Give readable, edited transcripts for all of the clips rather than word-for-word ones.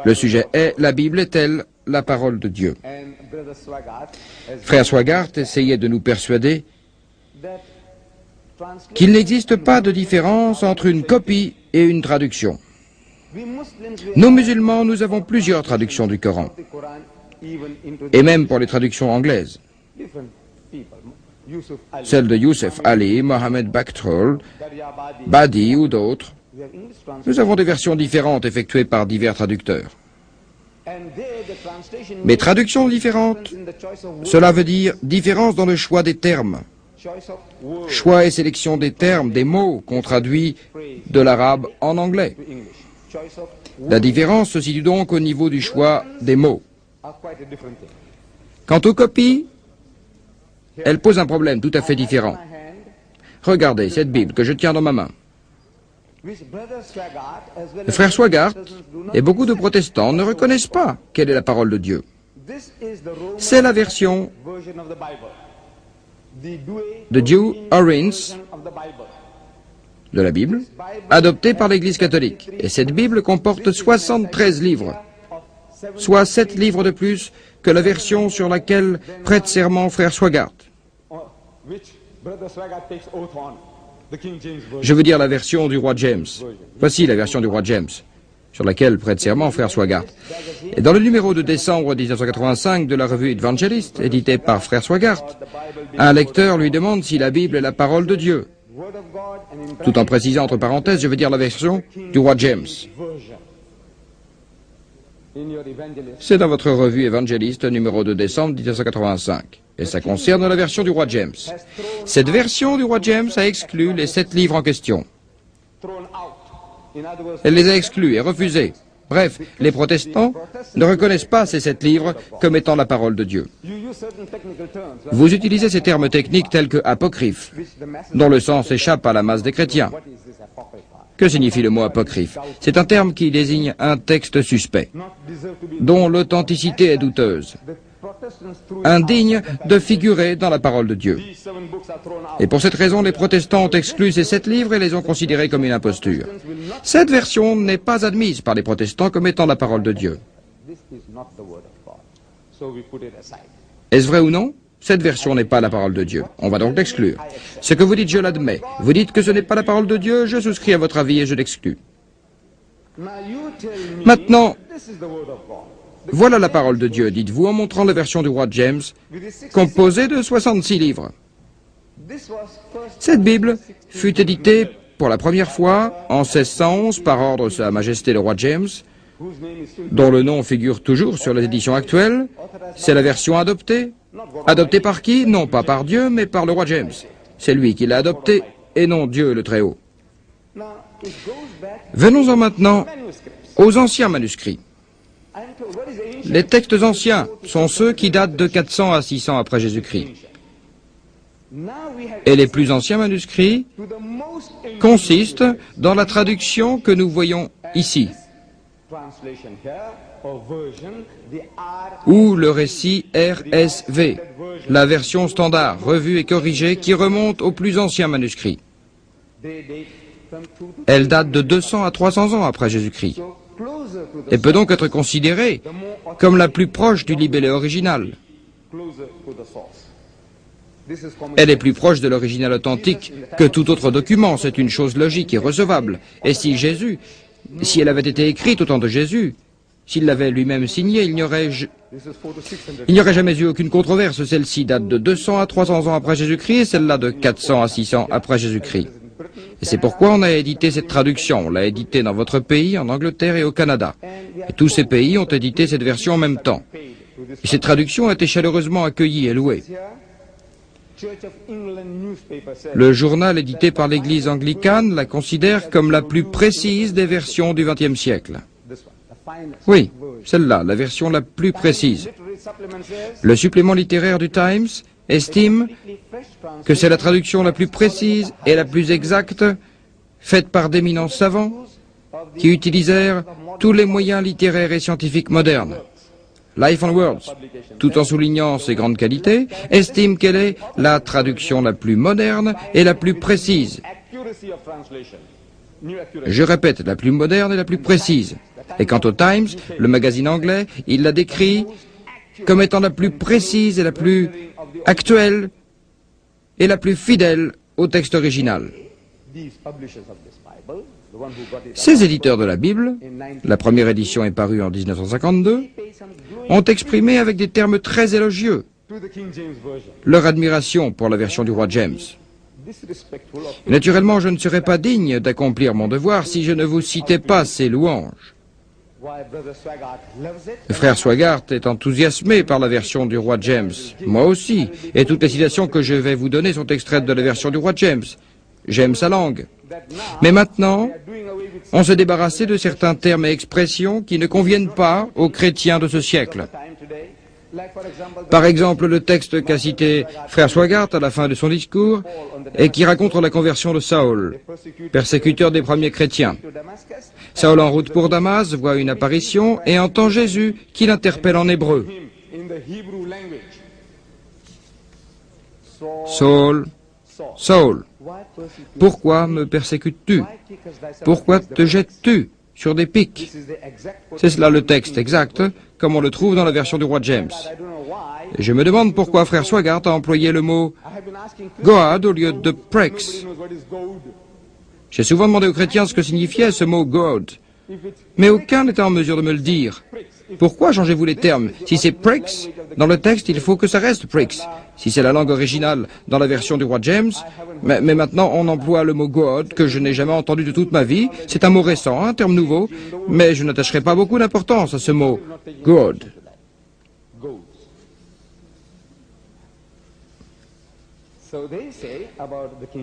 Le sujet est « La Bible est-elle la parole de Dieu ?» Frère Swaggart essayait de nous persuader qu'il n'existe pas de différence entre une copie et une traduction. Nous, musulmans, nous avons plusieurs traductions du Coran, et même pour les traductions anglaises. Celles de Youssef Ali, Mohammed Baktrol, Badi ou d'autres. Nous avons des versions différentes effectuées par divers traducteurs. Mais traductions différentes, cela veut dire différence dans le choix des termes. Choix et sélection des termes, des mots qu'on traduit de l'arabe en anglais. La différence se situe donc au niveau du choix des mots. Quant aux copies, elles posent un problème tout à fait différent. Regardez cette Bible que je tiens dans ma main. Le frère Swaggart et beaucoup de protestants ne reconnaissent pas quelle est la parole de Dieu. C'est la version de Dew Orins de la Bible, adoptée par l'Église catholique. Et cette Bible comporte 73 livres, soit 7 livres de plus que la version sur laquelle prête serment frère Swaggart. Je veux dire la version du roi James. Voici la version du roi James, sur laquelle prête serment frère Swaggart. Et dans le numéro de décembre 1985 de la revue Evangelist, édité par frère Swaggart, un lecteur lui demande si la Bible est la parole de Dieu. Tout en précisant entre parenthèses, je veux dire la version du roi James. C'est dans votre revue Evangelist, numéro de décembre 1985. Et ça concerne la version du roi James. Cette version du roi James a exclu les 7 livres en question. Elle les a exclus et refusés. Bref, les protestants ne reconnaissent pas ces 7 livres comme étant la parole de Dieu. Vous utilisez ces termes techniques tels que apocryphe, dont le sens échappe à la masse des chrétiens. Que signifie le mot apocryphe? C'est un terme qui désigne un texte suspect, dont l'authenticité est douteuse, indigne de figurer dans la parole de Dieu. Et pour cette raison, les protestants ont exclu ces 7 livres et les ont considérés comme une imposture. Cette version n'est pas admise par les protestants comme étant la parole de Dieu. Est-ce vrai ou non? Cette version n'est pas la parole de Dieu. On va donc l'exclure. Ce que vous dites, je l'admets. Vous dites que ce n'est pas la parole de Dieu, je souscris à votre avis et je l'exclus. Maintenant, voilà la parole de Dieu, dites-vous, en montrant la version du roi James, composée de 66 livres. Cette Bible fut éditée pour la première fois en 1611 par ordre de Sa Majesté le roi James, dont le nom figure toujours sur les éditions actuelles. C'est la version adoptée. Adoptée par qui? Non pas par Dieu, mais par le roi James. C'est lui qui l'a adoptée, et non Dieu le Très-Haut. Venons-en maintenant aux anciens manuscrits. Les textes anciens sont ceux qui datent de 400 à 600 après Jésus-Christ. Et les plus anciens manuscrits consistent dans la traduction que nous voyons ici, ou le récit RSV, la version standard, revue et corrigée, qui remonte aux plus anciens manuscrits. Elle date de 200 à 300 ans après Jésus-Christ, et peut donc être considérée comme la plus proche du libellé original. Elle est plus proche de l'original authentique que tout autre document, c'est une chose logique et recevable. Et si elle avait été écrite au temps de Jésus, s'il l'avait lui-même signée, il n'y aurait jamais eu aucune controverse. Celle-ci date de 200 à 300 ans après Jésus-Christ et celle-là de 400 à 600 après Jésus-Christ. Et c'est pourquoi on a édité cette traduction. On l'a éditée dans votre pays, en Angleterre et au Canada. Et tous ces pays ont édité cette version en même temps. Et cette traduction a été chaleureusement accueillie et louée. Le journal édité par l'Église anglicane la considère comme la plus précise des versions du XXe siècle. Oui, celle-là, la version la plus précise. Le supplément littéraire du Times estime que c'est la traduction la plus précise et la plus exacte faite par d'éminents savants qui utilisèrent tous les moyens littéraires et scientifiques modernes. Life on Words, tout en soulignant ses grandes qualités, estime qu'elle est la traduction la plus moderne et la plus précise. Je répète, la plus moderne et la plus précise. Et quant au Times, le magazine anglais, il la décrit comme étant la plus précise et la plus actuelle et la plus fidèle au texte original. Ces éditeurs de la Bible, la première édition est parue en 1952, ont exprimé avec des termes très élogieux leur admiration pour la version du roi James. Naturellement, je ne serais pas digne d'accomplir mon devoir si je ne vous citais pas ces louanges. Le frère Swaggart est enthousiasmé par la version du roi James. Moi aussi. Et toutes les citations que je vais vous donner sont extraites de la version du roi James. J'aime sa langue. Mais maintenant, on s'est débarrassé de certains termes et expressions qui ne conviennent pas aux chrétiens de ce siècle. Par exemple, le texte qu'a cité frère Swaggart à la fin de son discours et qui raconte la conversion de Saül, persécuteur des premiers chrétiens. Saül en route pour Damas voit une apparition et entend Jésus qui l'interpelle en hébreu. Saül, Saül, pourquoi me persécutes-tu? Pourquoi te jettes-tu sur des pics? C'est cela le texte exact, comme on le trouve dans la version du roi James. Et je me demande pourquoi frère Swaggart a employé le mot Goad au lieu de Prex. J'ai souvent demandé aux chrétiens ce que signifiait ce mot God, mais aucun n'était en mesure de me le dire. Pourquoi changez-vous les termes? Si c'est Prex, dans le texte, il faut que ça reste Prex. Si c'est la langue originale dans la version du roi James, mais maintenant on emploie le mot God, que je n'ai jamais entendu de toute ma vie. C'est un mot récent, un terme nouveau, mais je n'attacherai pas beaucoup d'importance à ce mot God.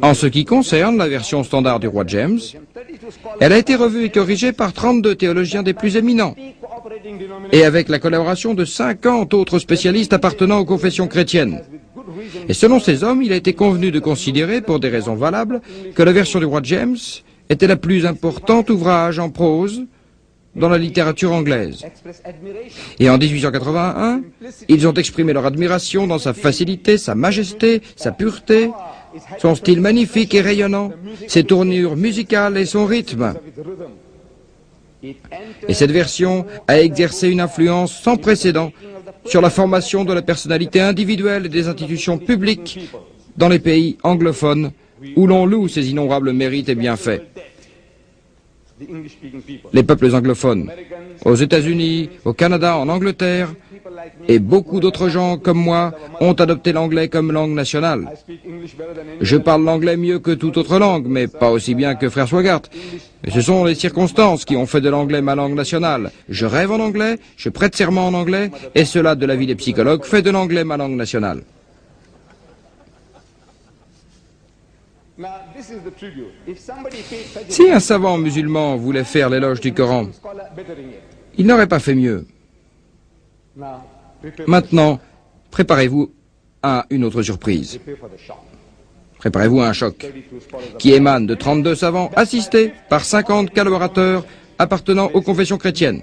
En ce qui concerne la version standard du roi James, elle a été revue et corrigée par 32 théologiens des plus éminents, et avec la collaboration de 50 autres spécialistes appartenant aux confessions chrétiennes. Et selon ces hommes, il a été convenu de considérer, pour des raisons valables, que la version du roi James était la plus importante ouvrage en prose dans la littérature anglaise. Et en 1881, ils ont exprimé leur admiration dans sa facilité, sa majesté, sa pureté, son style magnifique et rayonnant, ses tournures musicales et son rythme. Et cette version a exercé une influence sans précédent sur la formation de la personnalité individuelle et des institutions publiques dans les pays anglophones où l'on loue ses innombrables mérites et bienfaits. Les peuples anglophones, aux États-Unis, au Canada, en Angleterre, et beaucoup d'autres gens comme moi ont adopté l'anglais comme langue nationale. Je parle l'anglais mieux que toute autre langue, mais pas aussi bien que frère Swaggart. Et ce sont les circonstances qui ont fait de l'anglais ma langue nationale. Je rêve en anglais, je prête serment en anglais, et cela de l'avis des psychologues fait de l'anglais ma langue nationale. Si un savant musulman voulait faire l'éloge du Coran, il n'aurait pas fait mieux. Maintenant, préparez-vous à une autre surprise. Préparez-vous à un choc qui émane de 32 savants assistés par 50 collaborateurs appartenant aux confessions chrétiennes.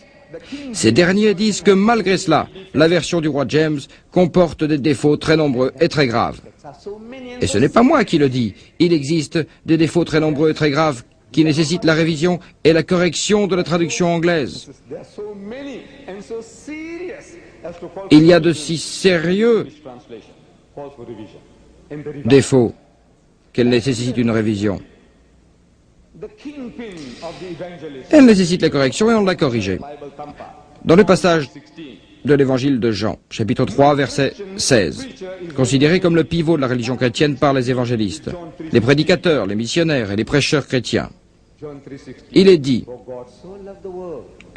Ces derniers disent que malgré cela, la version du roi James comporte des défauts très nombreux et très graves. Et ce n'est pas moi qui le dis. Il existe des défauts très nombreux et très graves qui nécessitent la révision et la correction de la traduction anglaise. Il y a de si sérieux défauts qu'elle nécessite une révision. Elle nécessite la correction et on l'a corrigée. Dans le passage de l'évangile de Jean, chapitre 3, verset 16, considéré comme le pivot de la religion chrétienne par les évangélistes, les prédicateurs, les missionnaires et les prêcheurs chrétiens. Il est dit,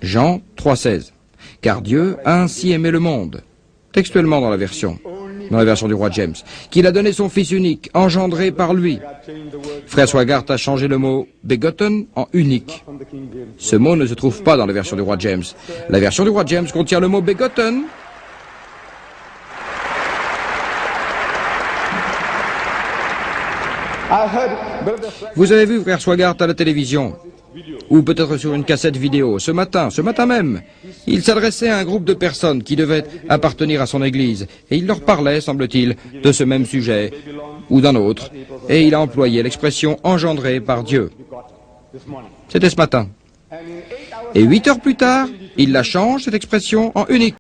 Jean 3, 16, « Car Dieu a ainsi aimé le monde », textuellement dans la version du roi James, qu'il a donné son Fils unique, engendré par lui. Frère Swaggart a changé le mot « begotten » en « unique ». Ce mot ne se trouve pas dans la version du roi James. La version du roi James contient le mot « begotten ». Vous avez vu frère Swaggart à la télévision, ou peut-être sur une cassette vidéo, ce matin même. Il s'adressait à un groupe de personnes qui devaient appartenir à son église, et il leur parlait, semble-t-il, de ce même sujet, ou d'un autre, et il a employé l'expression « engendré par Dieu ». C'était ce matin. Et 8 heures plus tard, il la change, cette expression, en unique.